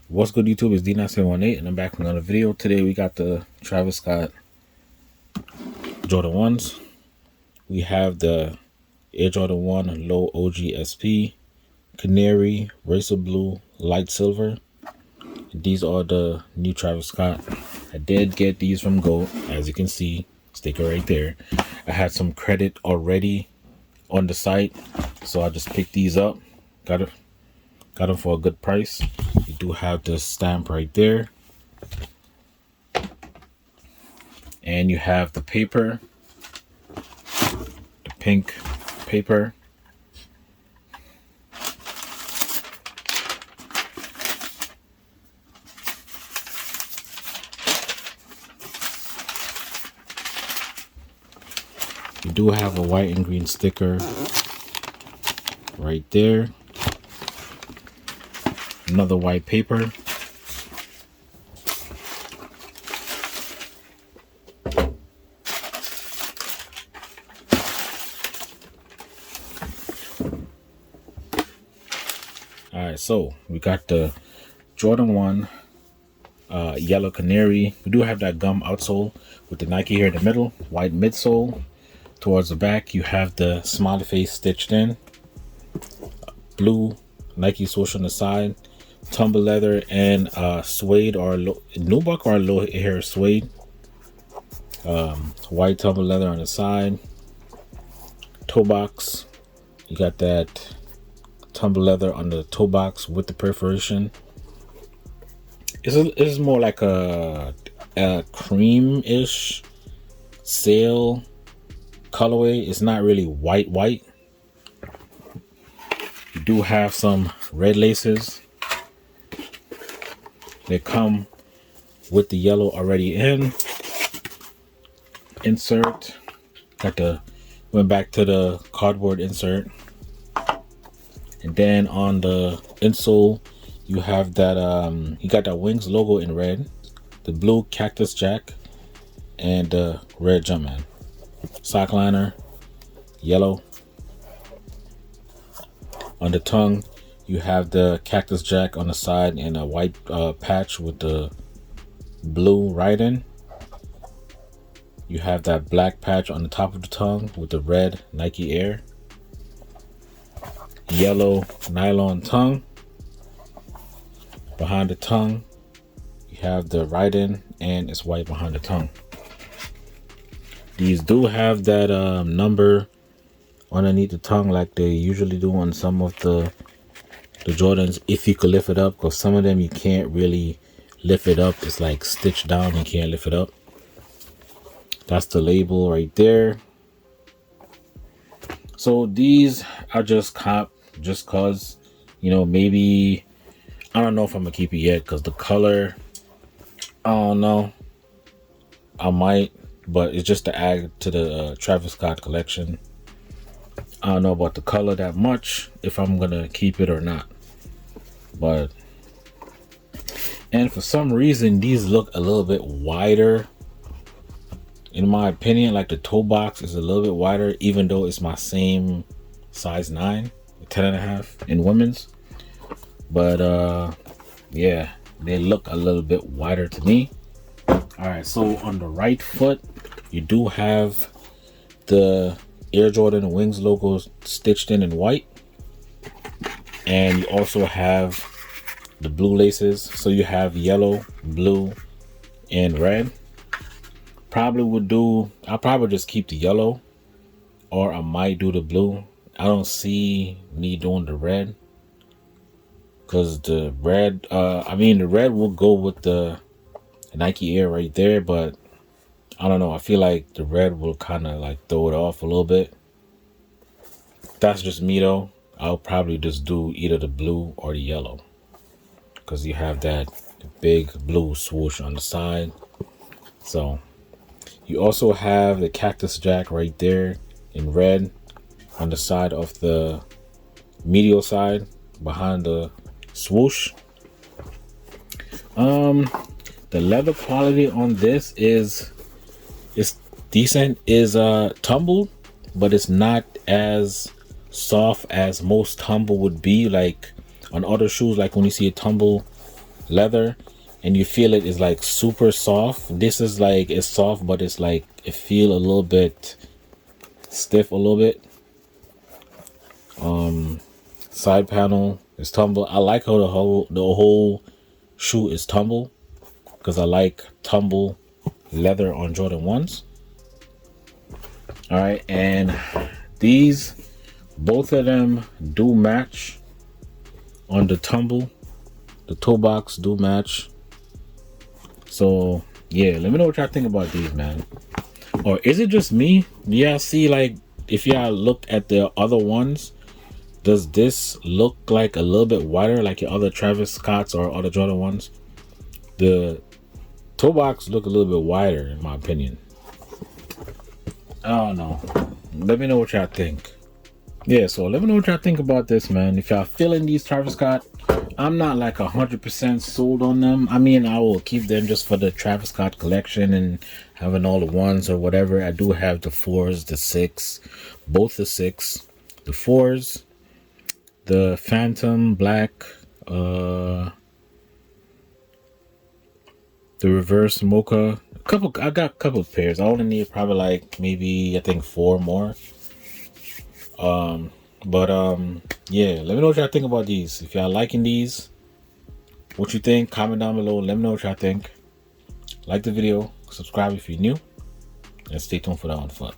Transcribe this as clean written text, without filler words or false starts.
What's good, YouTube? It's D9718 and I'm back with another video. Today we got the Travis Scott Jordan 1s. We have the Air Jordan 1 Low OG SP, Canary, Racer Blue, Light Silver. These are the new Travis Scott. I did get these from Go, as you can see, sticker right there. I had some credit already on the site, so I just picked these up. Got them for a good price. You do have the stamp right there, and you have the paper, the pink paper. You do have a white and green sticker right there. Another white paper. Alright, so we got the Jordan 1 yellow Canary. We do have that gum outsole with the Nike here in the middle, white midsole. Towards the back, you have the smiley face stitched in, blue Nike swoosh on the side, tumble leather and suede or nubuck or low hair suede, white tumble leather on the side, toe box. You got that tumble leather on the toe box with the perforation. It's more like a cream-ish sail colorway. It's not really white. You do have some red laces. They come with the yellow already in. Insert. Went back to the cardboard insert. And then on the insole, you have that you got that Wings logo in red, the blue Cactus Jack, and the red Jumpman. Sock liner, yellow. On the tongue, you have the Cactus Jack on the side and a white patch with the blue writing. You have that black patch on the top of the tongue with the red Nike Air. Yellow nylon tongue. Behind the tongue, you have the writing and it's white behind the tongue. These do have that number underneath the tongue like they usually do on some of the Jordans, if you could lift it up, because some of them you can't really lift it up. It's like stitched down, you can't lift it up. That's the label right there. So these are just cop just cause, you know, maybe I don't know if I'm gonna keep it yet because the color, I don't know. I might, but it's just to add to the Travis Scott collection. I don't know about the color that much, if I'm gonna keep it or not. But, and for some reason, these look a little bit wider. In my opinion, like the toe box is a little bit wider, even though it's my same size 9, 10.5 in women's. But yeah, they look a little bit wider to me. All right, so on the right foot, you do have the Air Jordan Wings logo stitched in white, and you also have the blue laces. So you have yellow, blue, and red. I'll probably just keep the yellow, or I might do the blue. I don't see me doing the red, because the red, the red will go with the Nike Air right there, but I don't know. I feel like the red will kind of like throw it off a little bit. That's just me though. I'll probably just do either the blue or the yellow, because you have that big blue swoosh on the side. So you also have the Cactus Jack right there in red on the side of the medial side behind the swoosh. The leather quality on this is decent. Is tumbled, but it's not as soft as most tumble would be, like on other shoes. Like when you see a tumble leather, and you feel it is like super soft. This is like, it's soft, but it's like it feel a little bit stiff a little bit. Side panel is tumble. I like how the whole shoe is tumble, because I like tumble leather on Jordan 1s. All right, and these, both of them do match on the tumble. The toe box do match. So yeah, let me know what y'all think about these, man. Or is it just me? Do y'all see, like, if y'all look at the other ones, does this look like a little bit wider, like your other Travis Scotts or other Jordan 1s? The toe box look a little bit wider, in my opinion. I don't know. Let me know what y'all think. Yeah, so let me know what y'all think about this, man. If y'all feeling these Travis Scott, I'm not like 100% sold on them. I mean, I will keep them just for the Travis Scott collection and having all the ones or whatever. I do have the 4s, the 6, both the 6, the 4s, the Phantom Black, the reverse mocha. I got a couple of pairs. I only need probably like maybe I think 4 more. But yeah, let me know what y'all think about these. If y'all liking these, what you think, comment down below. Let me know what y'all think. Like the video, subscribe if you're new, and stay tuned for the on foot.